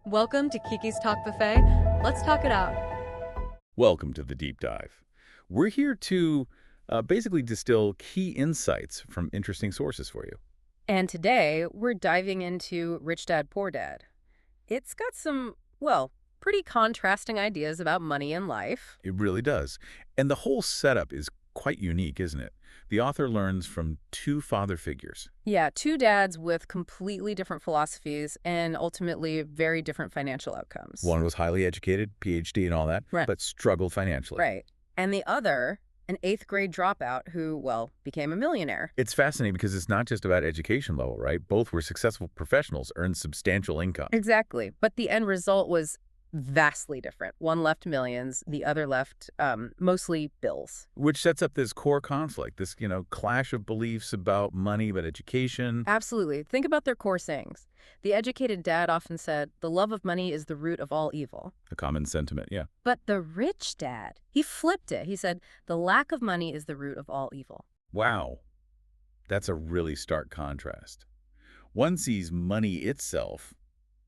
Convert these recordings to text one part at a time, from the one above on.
Welcome to Kiki's Talk Buffet. Let's talk it out. Welcome to the deep dive. We're here to basically distill key insights from interesting sources for you. And today, we're diving into Rich Dad, Poor Dad. It's got some, well, pretty contrasting ideas about money and life. It really does. And the whole setup is quite unique, isn't it? The author learns from two father figures. Yeah, two dads with completely different philosophies and ultimately very different financial outcomes. One was highly educated, PhD and all that, Right. but struggled financially. Right. And the other, an eighth-grade dropout who, well, became a millionaire. It's fascinating because it's not just about education level, right? Both were successful professionals, earned substantial income. Exactly. But the end result was vastly different. One left millions, the other left mostly bills. Which sets up this core conflict, this, clash of beliefs about money, about education. Absolutely. Think about their core sayings. The educated dad often said, the love of money is the root of all evil. A common sentiment, yeah. But the rich dad, he flipped it. He said, the lack of money is the root of all evil. Wow. That's a really stark contrast. One sees money itself,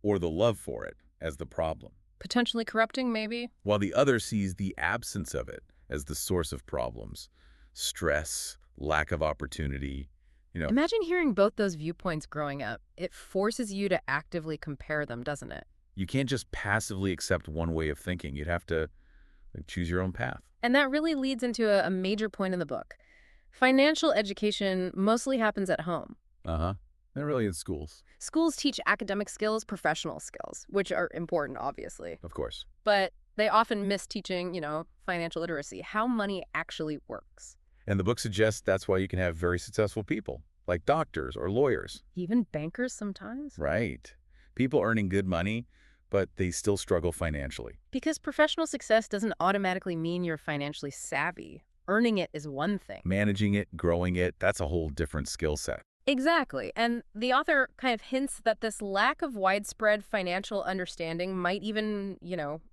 or the love for it, as the problem, Potentially corrupting, maybe? while the other sees the absence of it as the source of problems. Stress, lack of opportunity, Imagine hearing both those viewpoints growing up. It forces you to actively compare them, doesn't it? you can't just passively accept one way of thinking. You'd have to choose your own path. And that really leads into a major point in the book. Financial education mostly happens at home. Uh-huh. Not really in schools, Schools teach academic skills, professional skills, which are important, obviously. of course. But they often miss teaching, financial literacy, how money actually works. And the book suggests that's why you can have very successful people, like doctors or lawyers. Even bankers sometimes. Right. People earning good money, but they still struggle financially. Because professional success doesn't automatically mean you're financially savvy. Earning it is one thing. Managing it, growing it, that's a whole different skill set. Exactly. And the author kind of hints that this lack of widespread financial understanding might even,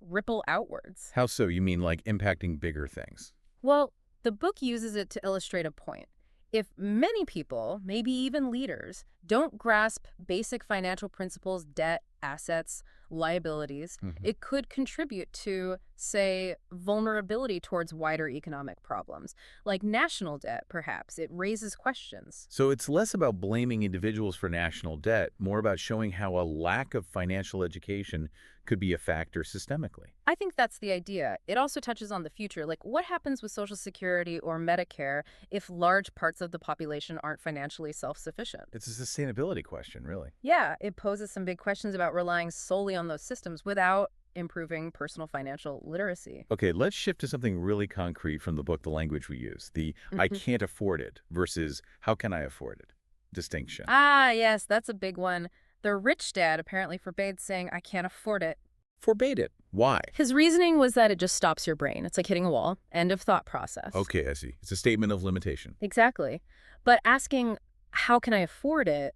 ripple outwards. How so? You mean like impacting bigger things? Well, the book uses it to illustrate a point. If many people, maybe even leaders, don't grasp basic financial principles, debt, assets, liabilities, it could contribute to, say, vulnerability towards wider economic problems, like national debt, perhaps. It raises questions. So it's less about blaming individuals for national debt, more about showing how a lack of financial education could be a factor systemically. I think that's the idea. It also touches on the future, like what happens with Social Security or Medicare if large parts of the population aren't financially self-sufficient? It's a sustainability question, really. Yeah, it poses some big questions about relying solely on those systems without improving personal financial literacy. Okay, let's shift to something really concrete from the book, the language we use, the I can't afford it versus how can I afford it distinction. Ah, yes, that's a big one. The rich dad apparently forbade saying, I can't afford it. Forbade it. Why? His reasoning was that it just stops your brain. It's like hitting a wall. End of thought process. Okay, I see. It's a statement of limitation. Exactly. But asking, how can I afford it?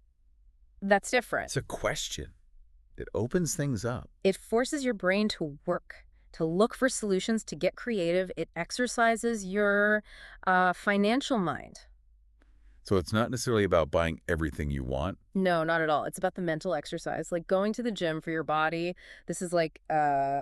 That's different. It's a question that opens things up. It forces your brain to work, to look for solutions, to get creative. It exercises your financial mind. So it's not necessarily about buying everything you want. No, not at all. It's about the mental exercise, like going to the gym for your body. This is like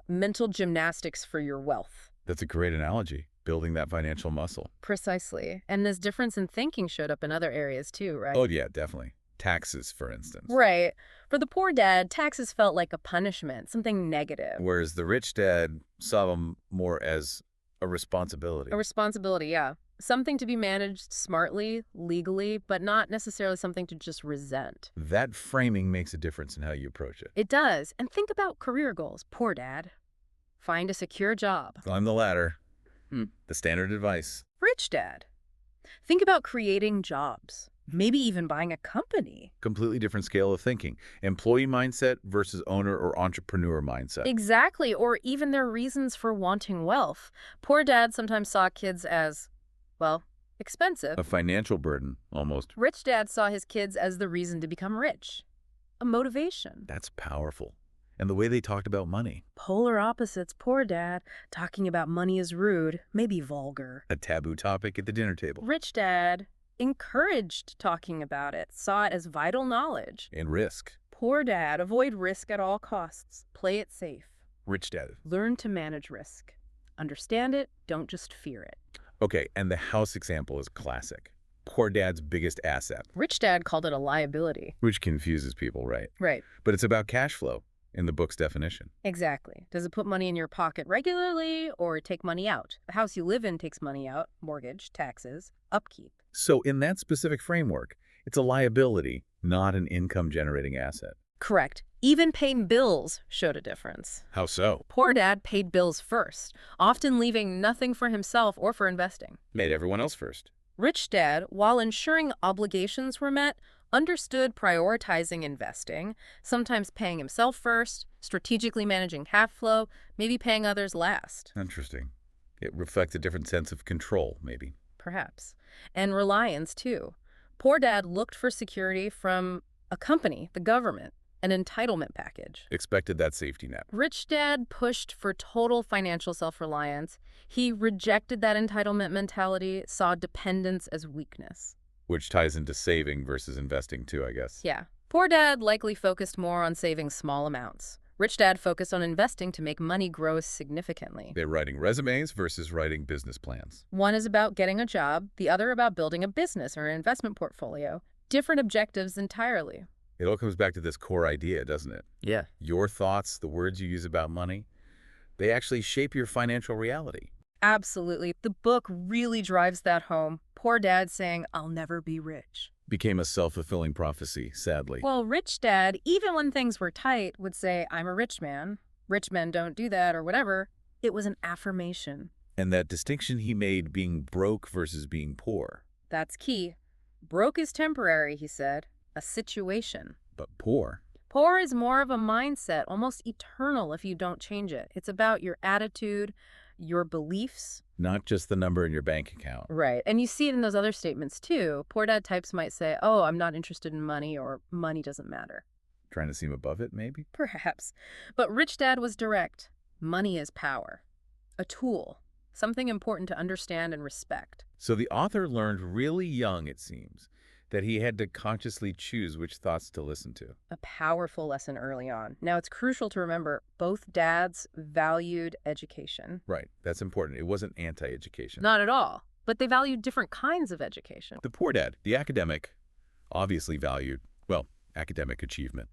mental gymnastics for your wealth. That's a great analogy, building that financial muscle. Precisely. And this difference in thinking showed up in other areas too, right? Oh, yeah, definitely. Taxes, for instance. Right. For the poor dad, taxes felt like a punishment, something negative. Whereas the rich dad saw them more as a responsibility. A responsibility, yeah. Something to be managed smartly, legally, but not necessarily something to just resent. That framing makes a difference in how you approach it. It does. And think about career goals. Poor dad. Find a secure job. Climb the ladder. The standard advice. Rich dad. Think about creating jobs. Maybe even buying a company. Completely different scale of thinking. Employee mindset versus owner or entrepreneur mindset. Exactly. Or even their reasons for wanting wealth. Poor dad sometimes saw kids as, well, expensive. A financial burden, almost. Rich dad saw his kids as the reason to become rich. A motivation. That's powerful. And the way they talked about money. Polar opposites. Poor dad. Talking about money is rude, maybe vulgar. A taboo topic at the dinner table. Rich dad encouraged talking about it, saw it as vital knowledge. And risk. Poor Dad, avoid risk at all costs. Play it safe. Rich Dad. Learn to manage risk. Understand it, don't just fear it. Okay, and the house example is classic. Poor Dad's biggest asset. Rich Dad called it a liability. Which confuses people, right? Right. But it's about cash flow in the book's definition. Exactly. Does it put money in your pocket regularly or take money out? The house you live in takes money out, mortgage, taxes, upkeep. So in that specific framework, it's a liability, not an income-generating asset. Correct. Even paying bills showed a difference. How so? Poor Dad paid bills first, often leaving nothing for himself or for investing. Made everyone else first. Rich Dad, while ensuring obligations were met, understood prioritizing investing, sometimes paying himself first, strategically managing cash flow, maybe paying others last. Interesting. It reflects a different sense of control, maybe. Perhaps. And reliance, too. Poor Dad looked for security from a company, the government, an entitlement package. Expected that safety net. Rich Dad pushed for total financial self-reliance. He rejected that entitlement mentality, saw dependence as weakness. Which ties into saving versus investing too, I guess. Yeah. Poor Dad likely focused more on saving small amounts. Rich Dad focused on investing to make money grow significantly. They're writing resumes versus writing business plans. One is about getting a job, the other about building a business or an investment portfolio. Different objectives entirely. It all comes back to this core idea, doesn't it? Yeah. Your thoughts, the words you use about money, they actually shape your financial reality. Absolutely. The book really drives that home. Poor Dad saying, "I'll never be rich." Became a self-fulfilling prophecy, sadly. Well, Rich Dad, even when things were tight, would say, "I'm a rich man. Rich men don't do that," or whatever. It was an affirmation. And that distinction he made, being broke versus being poor. That's key. Broke is temporary, he said. A situation. But poor? Poor is more of a mindset, almost eternal if you don't change it. It's about your attitude, your beliefs. Not just the number in your bank account. Right. And you see it in those other statements, too. Poor Dad types might say, "Oh, I'm not interested in money," or "money doesn't matter." Trying to seem above it, maybe? Perhaps. But Rich Dad was direct. Money is power. A tool. Something important to understand and respect. So the author learned really young, it seems, that he had to consciously choose which thoughts to listen to. A powerful lesson early on. Now, it's crucial to remember both dads valued education. Right. That's important. It wasn't anti-education. Not at all. But they valued different kinds of education. The poor dad, the academic, obviously valued, well, academic achievement.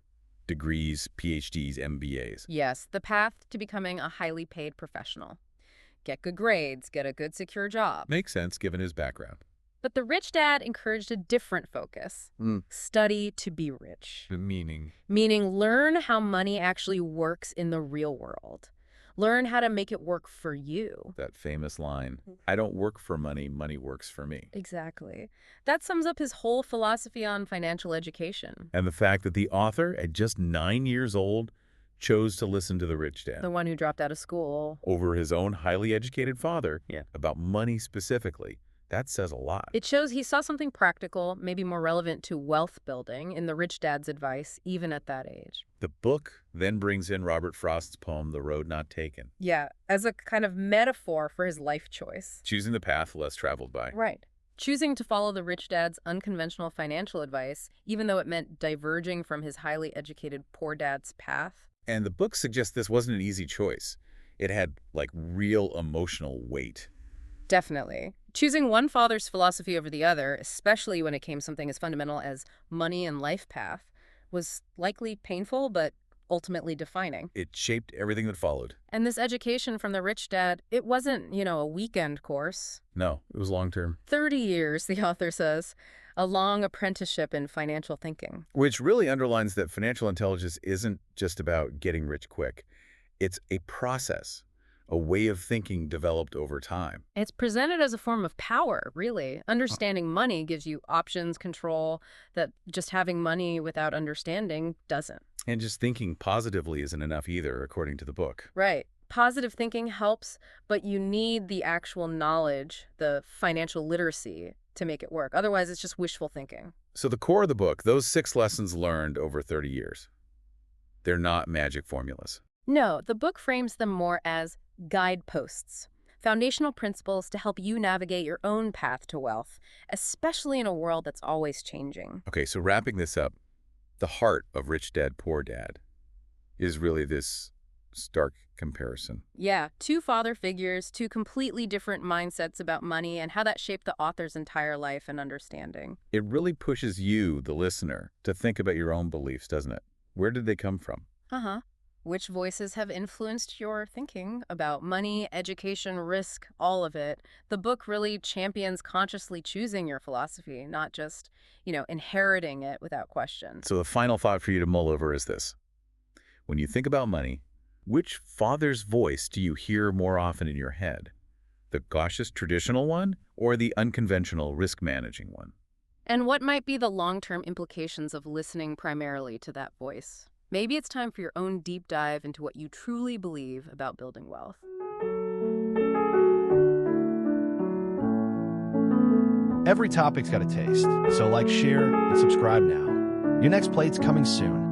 Degrees, PhDs, MBAs. Yes, the path to becoming a highly paid professional. Get good grades, get a good secure job. Makes sense given his background. But the rich dad encouraged a different focus. Study to be rich. Meaning? Meaning learn how money actually works in the real world. Learn how to make it work for you. That famous line, I don't work for money, money works for me. Exactly. That sums up his whole philosophy on financial education. And the fact that the author, at just 9 years old, chose to listen to the rich dad. The one who dropped out of school. Over his own highly educated father. Yeah. About money specifically. That says a lot. It shows he saw something practical, maybe more relevant to wealth building, in the rich dad's advice, even at that age. The book then brings in Robert Frost's poem, The Road Not Taken. Yeah, as a kind of metaphor for his life choice. Choosing the path less traveled by. Right. Choosing to follow the rich dad's unconventional financial advice, even though it meant diverging from his highly educated poor dad's path. And the book suggests this wasn't an easy choice. It had, like, real emotional weight. Definitely. Choosing one father's philosophy over the other, especially when it came something as fundamental as money and life path, was likely painful, but ultimately defining. It shaped everything that followed. And this education from the rich dad, it wasn't, a weekend course. No, it was long-term. 30 years, the author says. A long apprenticeship in financial thinking. Which really underlines that financial intelligence isn't just about getting rich quick. It's a process. A way of thinking developed over time. It's presented as a form of power, really. Understanding money gives you options, control, that just having money without understanding doesn't. And just thinking positively isn't enough either, according to the book. Right. Positive thinking helps, but you need the actual knowledge, the financial literacy, to make it work. Otherwise, it's just wishful thinking. So the core of the book, those 6 lessons learned over 30 years, they're not magic formulas. No, the book frames them more as guideposts, foundational principles to help you navigate your own path to wealth, especially in a world that's always changing. Okay, so wrapping this up, The heart of Rich Dad, Poor Dad is really this stark comparison. Yeah, two father figures, two completely different mindsets about money and how that shaped the author's entire life and understanding. It really pushes you, the listener, to think about your own beliefs, doesn't it? Where did they come from? Uh-huh. Which voices have influenced your thinking about money, education, risk, all of it? The book really champions consciously choosing your philosophy, not just, inheriting it without question. So the final thought for you to mull over is this. When you think about money, which father's voice do you hear more often in your head? The cautious traditional one or the unconventional risk-managing one? And what might be the long-term implications of listening primarily to that voice? Maybe it's time for your own deep dive into what you truly believe about building wealth. Every topic's got a taste, so like, share, and subscribe now. Your next plate's coming soon.